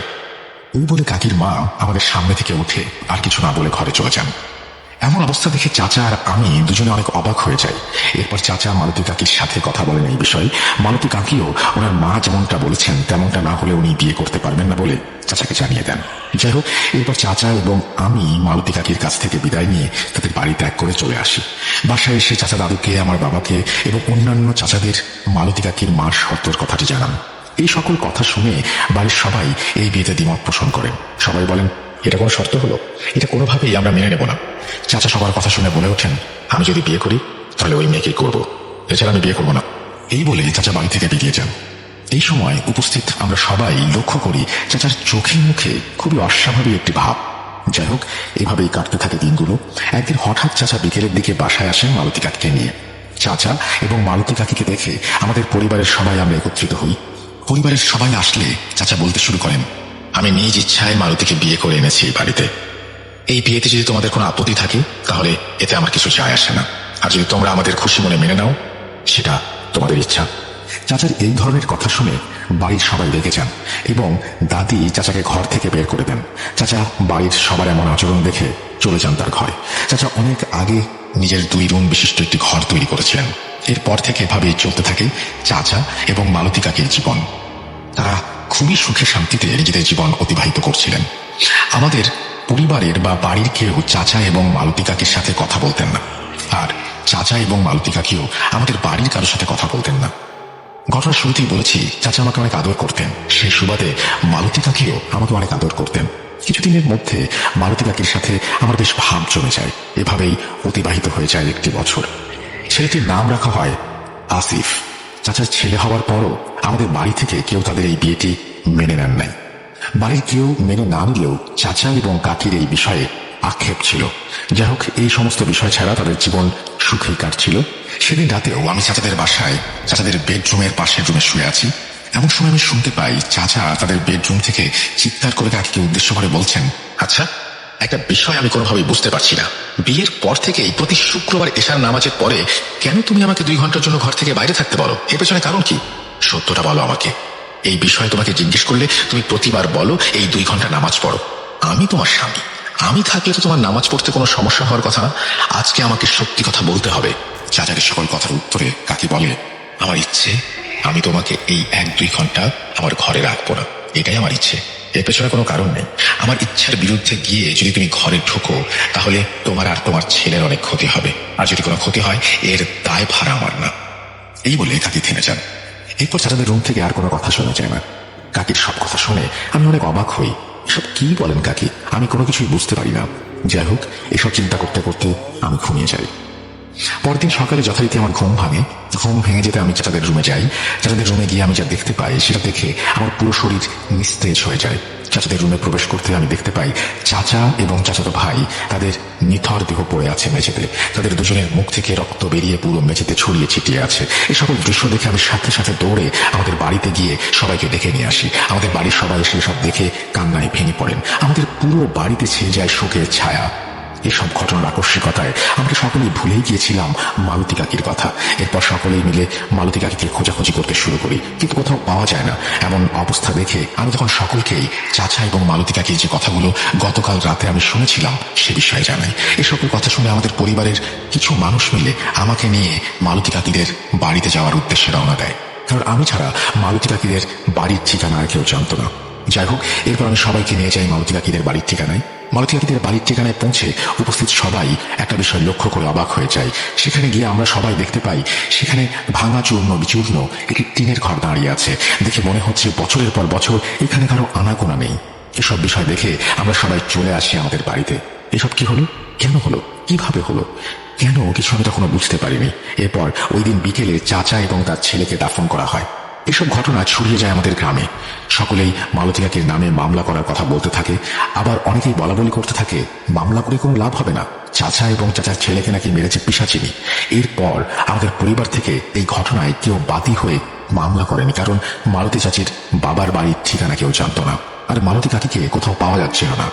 এই বলে কাকির মা আমাদের সামনে থেকে উঠে আর কিছু না বলে ঘরে চলে যান। এমন অবস্থা দেখে চাচা আর আমি দুজনে অনেক অবাক হয়ে যাই। এরপর চাচা মালতী কাকির সাথে কথা বলেন এই বিষয়ে। মালতী কাকিও ওনার মা যেমনটা বলেছেন তেমনটা না হলে উনি বিয়ে করতে পারবেন না বলে চাচাকে জানিয়ে দেন। যাই হোক, এরপর চাচা এবং আমি মালতী কাকির কাছ থেকে বিদায় নিয়ে তাদের বাড়ি ত্যাগ করে চলে আসি। বাসায় এসে চাচা দাদুকে, আমার বাবাকে এবং অন্যান্য চাচাদের মালতী কাকির মার শর্তর কথাটি জানান। এই সকল কথা শুনে বাড়ির সবাই এই বিয়েতে দ্বিমত পোষণ করেন। সবাই বলেন, এটা কোনো শর্ত হলো? এটা কোনোভাবেই আমরা মেনে নেব না। চাচা সবার কথা শুনে বলে ওঠেন, আমি যদি বিয়ে করি তাহলে ওই মেয়েকেই করবো, এছাড়া আমি বিয়ে করবো না। এই বলে চাচা বাড়ি থেকে বেরিয়ে যান। এই সময় উপস্থিত আমরা সবাই লক্ষ্য করি চাচার চোখে মুখে খুবই অস্বাভাবিক একটি ভাব। যাই হোক, এইভাবেই কাটতে থাকে দিনগুলো। একদিন হঠাৎ চাচা বিকেলের দিকে বাসায় আসেন মালতী কাকিকে নিয়ে। চাচা এবং মালতী কাকিকে দেখে আমাদের পরিবারের সবাই আমরা একত্রিত হই। পরিবারের সবাই আসলে চাচা বলতে শুরু করেন, আমি নিজ ইচ্ছায় মালতীকে বিয়ে করে এনেছি এই বাড়িতে। এই বিয়েতে যদি তোমাদের কোনো আপত্তি থাকে তাহলে এতে আমার কিছু যায় আসে না। আর যদি তোমরা আমাদের খুশি মনে মেনে নাও সেটা তোমাদের ইচ্ছা। চাচার এই ধরনের কথা শুনে বাড়ির সবাই রেগে যান এবং দাদি চাচাকে ঘর থেকে বের করে দেন। চাচা বাড়ির সবার এমন আচরণ দেখে চলে যান তার ঘরে। চাচা অনেক আগে নিজের 2 রুম বিশিষ্ট একটি ঘর তৈরি করেছিলেন। এরপর থেকে এভাবেই চলতে থাকে চাচা এবং মালতী কাকির জীবন। তারা খুবই সুখে শান্তিতে নিজেদের জীবন অতিবাহিত করছিলেন। আমাদের পরিবারের বা বাড়ির কেউ চাচা এবং মালতী কাকির সাথে কথা বলতেন না, আর চাচা এবং মালতী কাকিও আমাদের বাড়ির কারোর সাথে কথা বলতেন না। ঘটনার শুরুতেই বলেছি চাচা আমাকে অনেক আদর করতেন, সেই সুবাদে মালতী কাকিও আমাকে অনেক আদর করতেন। কিছুদিনের মধ্যে মালতী কাকির সাথে আমার বেশ ভাব জমে যায়। এভাবেই অতিবাহিত হয়ে যায় একটি বছর। ছেলেটির নাম রাখা হয় আসিফ। চাচার ছেলে হওয়ার পরও আমাদের বাড়ি থেকে কেউ তাদের এই বিয়েটি মেনে নেন নাই। বাড়ির কেউ মেনে না নিলেও চাচা এবং কাকির এই বিষয়ে আক্ষেপ ছিল। যাই হোক, এই সমস্ত বিষয় ছাড়া তাদের জীবন সুখেই কাটছিল। সেদিন রাতেও আমি চাচাদের বাসায় চাচাদের বেডরুমের পাশের রুমে শুয়ে আছি। এমন সময় আমি শুনতে পাই চাচা তাদের বেডরুম থেকে চিৎকার করে কাকিকে উদ্দেশ্য করে বলছেন, আচ্ছা, একটা বিষয় আমি কোনোভাবেই বুঝতে পারছি না। বিয়ের পর থেকেই প্রতি শুক্রবার এশার নামাজের পরে কেন তুমি আমাকে 2 ঘন্টার জন্য ঘর থেকে বাইরে থাকতে বলো? এর পেছনে কারণ কি? সত্যটা বলো আমাকে। এই বিষয়ে তোমাকে জিজ্ঞেস করলে তুমি প্রতিবার বলো এই 2 ঘন্টা নামাজ পড়ো। আমি তোমার স্বামী, আমি থাকলে তো তোমার নামাজ পড়তে কোনো সমস্যা হওয়ার কথা না। আজকে আমাকে সত্যি কথা বলতে হবে। চাচাকে সকল কথার উত্তরে কাকি বলে, আমার ইচ্ছে আমি তোমাকে এই 1-2 ঘন্টা আমার ঘরে রাখবো না। এটাই আমার ইচ্ছে, এর পেছনে কোনো কারণ নেই। আমার ইচ্ছার বিরুদ্ধে গিয়ে যদি তুমি ঘরে ঢোকো তাহলে তোমার আর তোমার ছেলের অনেক ক্ষতি হবে। আর যদি কোনো ক্ষতি হয় এর দায় ভার আমার না। এই বলে কাকি থেমে যান। এরপর চাচাদের রুম থেকে আর কোনো কথা শোনা যায় না। কাকির সব কথা শুনে আমি অনেক অবাক হই। এসব কি বলেন কাকি? আমি কোনো কিছুই বুঝতে পারি না। যাই হোক, এসব চিন্তা করতে করতে আমি ঘুমিয়ে যাই। পরদিন সকালে যথারীতি আমার ঘুম ভাঙে। ঘুম ভেঙে যেতে আমি চাচাদের রুমে যাই। চাচাদের রুমে গিয়ে আমি যা দেখতে পাই সেটা দেখে আমার পুরো শরীর নিস্তেজ হয়ে যায়। চাচাদের রুমে প্রবেশ করতে আমি দেখতে পাই চাচা এবং চাচাতো ভাই তাদের নিথর দেহ পড়ে আছে মেঝেতে। তাদের দুজনের মুখ থেকে রক্ত বেরিয়ে পুরো মেঝেতে ছড়িয়ে ছিটিয়ে আছে। এই সকল দৃশ্য দেখে আমি সাথে সাথে দৌড়ে আমাদের বাড়িতে গিয়ে সবাইকে ডেকে নিয়ে আসি। আমাদের বাড়ির সবাই সেসব দেখে কান্নায় ভেঙে পড়েন। আমাদের পুরো বাড়িতে ছেয়ে যায় শোকের ছায়া। এসব ঘটনার আকস্মিকতায় আমরা সকলেই ভুলেই গিয়েছিলাম মালতী কাকির কথা। এরপর সকলেই মিলে মালতী কাকিকে খোঁজাখুঁজি করতে শুরু করি, কিন্তু কোথাও পাওয়া যায় না। এমন অবস্থা দেখে আমি তখন সকলকেই চাচা এবং মালতী কাকির যে কথাগুলো গতকাল রাতে আমি শুনেছিলাম সে বিষয়ে জানাই। এই সকল কথা শুনে আমাদের পরিবারের কিছু মানুষ মিলে আমাকে নিয়ে মালতী কাকিদের বাড়িতে যাওয়ার উদ্দেশ্যে রওনা দেয়, কারণ আমি ছাড়া মালতী কাকিদের বাড়ির ঠিকানা আর কেউ জানত না। যাই হোক, এরপর আমি সবাইকে নিয়ে যাই মালতী কাকিদের বাড়ির ঠিকানায়। মালতী কাকিদের বাড়ির ঠিকানায় পৌঁছে উপস্থিত সবাই একটা বিষয় লক্ষ্য করে অবাক হয়ে যায়। সেখানে গিয়ে আমরা সবাই দেখতে পাই সেখানে ভাঙা চূর্ণ বিচূর্ণ একটি টিনের ঘর দাঁড়িয়ে আছে। দেখে মনে হচ্ছে বছরের পর বছর এখানে কারো আনাগোনা নেই। এসব বিষয় দেখে আমরা সবাই চলে আসি আমাদের বাড়িতে। এসব কি হলো? কেন হলো? কিভাবে হলো? কেন? কিছু আমি তখনও বুঝতে পারিনি। এরপর ওই দিন বিকেলে চাচা এবং তার ছেলেকে দাফন করা হয়। এসব ঘটনা ছড়িয়ে যায় আমাদের গ্রামে। সকলেই মালতী কাকির নামে মামলা করার কথা বলতে থাকে। আবার অনেকেই বলাবলি করতে থাকে মামলা করে কোনো লাভ হবে না, চাচা এবং চাচার ছেলেকে নাকি মেরেছে পিশাচিনী। এরপর আমাদের পরিবার থেকে এই ঘটনায় কেউ বাদী হয়ে মামলা করেনি, কারণ মালতী চাচির বাবার বাড়ির ঠিকানা কেউ জানত না, আর মালতী কাকিকে কোথাও পাওয়া যাচ্ছিল না।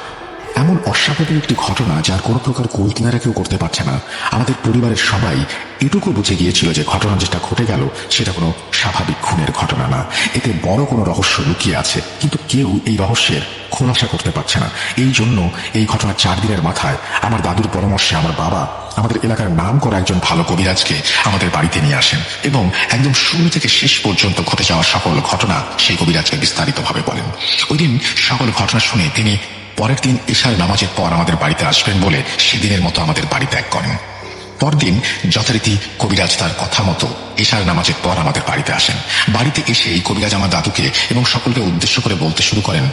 এমন অস্বাভাবিক একটি ঘটনা যার কোনো প্রকার কুল কিনারা কেউ করতে পারছে না। আমাদের পরিবারের সবাই এটুকু বুঝে গিয়েছিল যে ঘটনা যেটা ঘটে গেল সেটা কোনো স্বাভাবিক খুনের ঘটনা না, এতে বড় কোনো রহস্য লুকিয়ে আছে, কিন্তু কেউ এই রহস্যের খোলাসা করতে পারছে না। এই জন্য এই ঘটনার 4 দিনের মাথায় আমার দাদুর পরামর্শে আমার বাবা আমাদের এলাকার নাম করা একজন ভালো কবিরাজকে আমাদের বাড়িতে নিয়ে আসেন এবং একদম শুরু থেকে শেষ পর্যন্ত ঘটে যাওয়া সকল ঘটনা সেই কবিরাজকে বিস্তারিতভাবে বলেন। ওই দিন সকল ঘটনা শুনে তিনি পরের দিন এশার নামাজের পর আমাদের বাড়িতে আসবেন বলে সেদিনের মতো আমাদের বাড়ি ত্যাগ করেন। পরদিন যথারীতি কবিরাজ তার কথা মতো এশার নামাজের পর আমাদের বাড়িতে আসেন। বাড়িতে এসে এই কবিরাজ আমার দাদুকে এবং সকলকে উদ্দেশ্য করে বলতে শুরু করেন,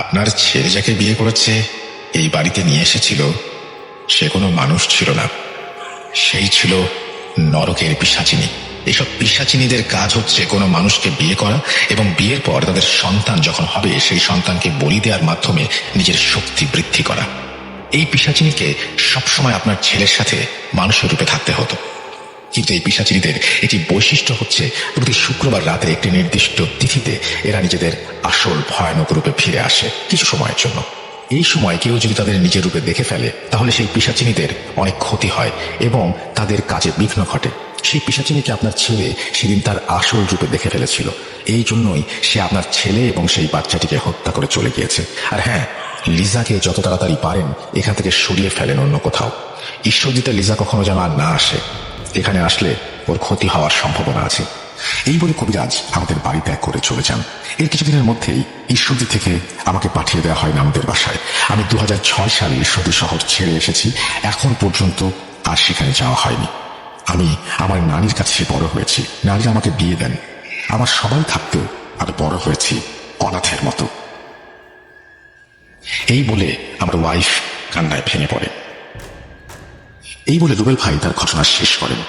আপনার ছেলে যাকে বিয়ে করেছে এই বাড়িতে নিয়ে এসেছিল সে কোনো মানুষ ছিল না, সেই ছিল নরকের পিশাচিনী। এইসব পিশাচিনীদের কাজ হচ্ছে কোনো মানুষকে বিয়ে করা এবং বিয়ের পর তাদের সন্তান যখন হবে সেই সন্তানকে বলি দেওয়ার মাধ্যমে নিজের শক্তি বৃদ্ধি করা। এই পিশাচিনীকে সবসময় আপনার ছেলের সাথে মানুষের রূপে থাকতে হতো, কিন্তু এই পিশাচিনীদের একটি বৈশিষ্ট্য হচ্ছে প্রতি শুক্রবার রাতে একটি নির্দিষ্ট তিথিতে এরা নিজেদের আসল ভয়ানক রূপে ফিরে আসে কিছু সময়ের জন্য। এই সময় কেউ যদি তাদের নিজের রূপে দেখে ফেলে তাহলে সেই পিশাচিনীদের অনেক ক্ষতি হয় এবং তাদের কাজে বিঘ্ন ঘটে। সেই পিশাচিনীকে আপনার ছেলে সেদিন তার আসল রূপে দেখে ফেলেছিল, এই জন্যই সে আপনার ছেলে এবং সেই বাচ্চাটিকে হত্যা করে চলে গিয়েছে। আর হ্যাঁ, লিজাকে যত তাড়াতাড়ি পারেন এখান থেকে সরিয়ে ফেলেন অন্য কোথাও। ঈশ্বরদীতে লিজা কখনো যেন আর না আসে, এখানে আসলে ওর ক্ষতি হওয়ার সম্ভাবনা আছে। এই বলে কবিরাজ আমাদের বাড়ি ত্যাগ করে চলে যান। এর কিছুদিনের মধ্যেই ঈশ্বরদী থেকে আমাকে পাঠিয়ে দেওয়া হয় নামদের বাসায়। আমি 2006 সালে ঈশ্বরদী শহর ছেড়ে এসেছি, এখন পর্যন্ত আর সেখানে যাওয়া হয়নি। আমি আমার নানির কাছে বড় হয়েছি, নানি আমাকে বিয়ে দেন, আমার সবাই থাকতেও আমি বড় হয়েছি অনাথের মতো। এই বলে আমার ওয়াইফ কান্নায় ভেঙে পড়ে। এই বলে রুবেল ভাই তার ঘটনা শেষ করেন।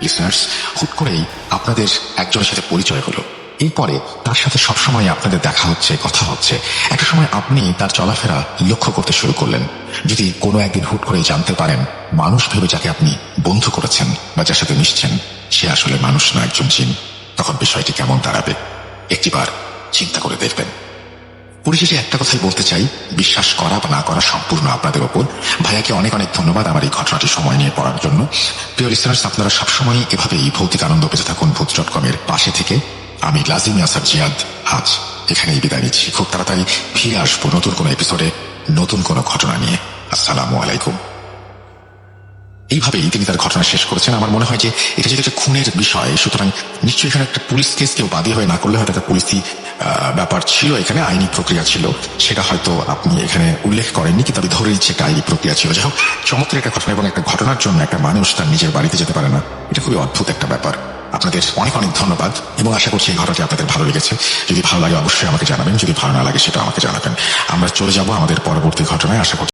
লিসনার্স, হুট করেই আপনাদের একজনের সাথে পরিচয় হলো। এরপরে তার সাথে সবসময় আপনাদের দেখা হচ্ছে, কথা হচ্ছে। একটা সময় আপনি তার চলাফেরা লক্ষ্য করতে শুরু করলেন। যদি কোনো একদিন হুট করে জানতে পারেন মানুষ ভেবে যাকে আপনি বন্ধু করেছেন বা যার সাথে মিশছেন সে আসলে মানুষ না, একজন জিন, তখন বিষয়টি কেমন দাঁড়াবে একটিবার চিন্তা করে দেখবেন। পরিশেষে একটা কথাই বলতে চাই, বিশ্বাস করা বা না করা সম্পূর্ণ আপনাদের ওপর। ভাইয়াকে অনেক অনেক ধন্যবাদ আমার এই ঘটনাটি সময় নিয়ে পড়ার জন্য। প্রিয় লিসনার্স, আপনারা সবসময় এভাবেই ভৌতিক আনন্দ পেতে থাকুন ভূত.com এর পাশে থেকে। আমি লাজিম ইয়াসার জিয়াদ আজ এখানেই বিদায় নিচ্ছি। খুব তাড়াতাড়ি ফিরে আসবো নতুন কোনো এপিসোডে, নতুন কোনো ঘটনা নিয়ে। আসসালামু আলাইকুম। এইভাবেই তিনি তার ঘটনা শেষ করেছেন। আমার মনে হয় যে এটা যেহেতু একটা খুনের বিষয়, সুতরাং নিশ্চয়ই এখানে একটা পুলিশ কেস কেউ বাদী হয়ে না করলে হয়তো একটা পুলিশি ব্যাপার ছিল, এখানে আইনি প্রক্রিয়া ছিল, সেটা হয়তো আপনি এখানে উল্লেখ করেননি, কিন্তু আমি ধরে নিচ্ছি একটা আইনি প্রক্রিয়া ছিল। যাই হোক, চমৎকার একটা ঘটনা, এবং একটা ঘটনার জন্য একটা মানুষ তার নিজের বাড়িতে যেতে পারে না, এটা খুবই অদ্ভুত একটা ব্যাপার। আপনাদের অনেক অনেক ধন্যবাদ, এবং আশা করছি এই ঘটনাটি আপনাদের ভালো লেগেছে। যদি ভালো লাগে অবশ্যই আমাকে জানাবেন, যদি ভালো না লাগে সেটা আমাকে জানাবেন। আমরা চলে যাব আমাদের পরবর্তী ঘটনায়। আশা করছি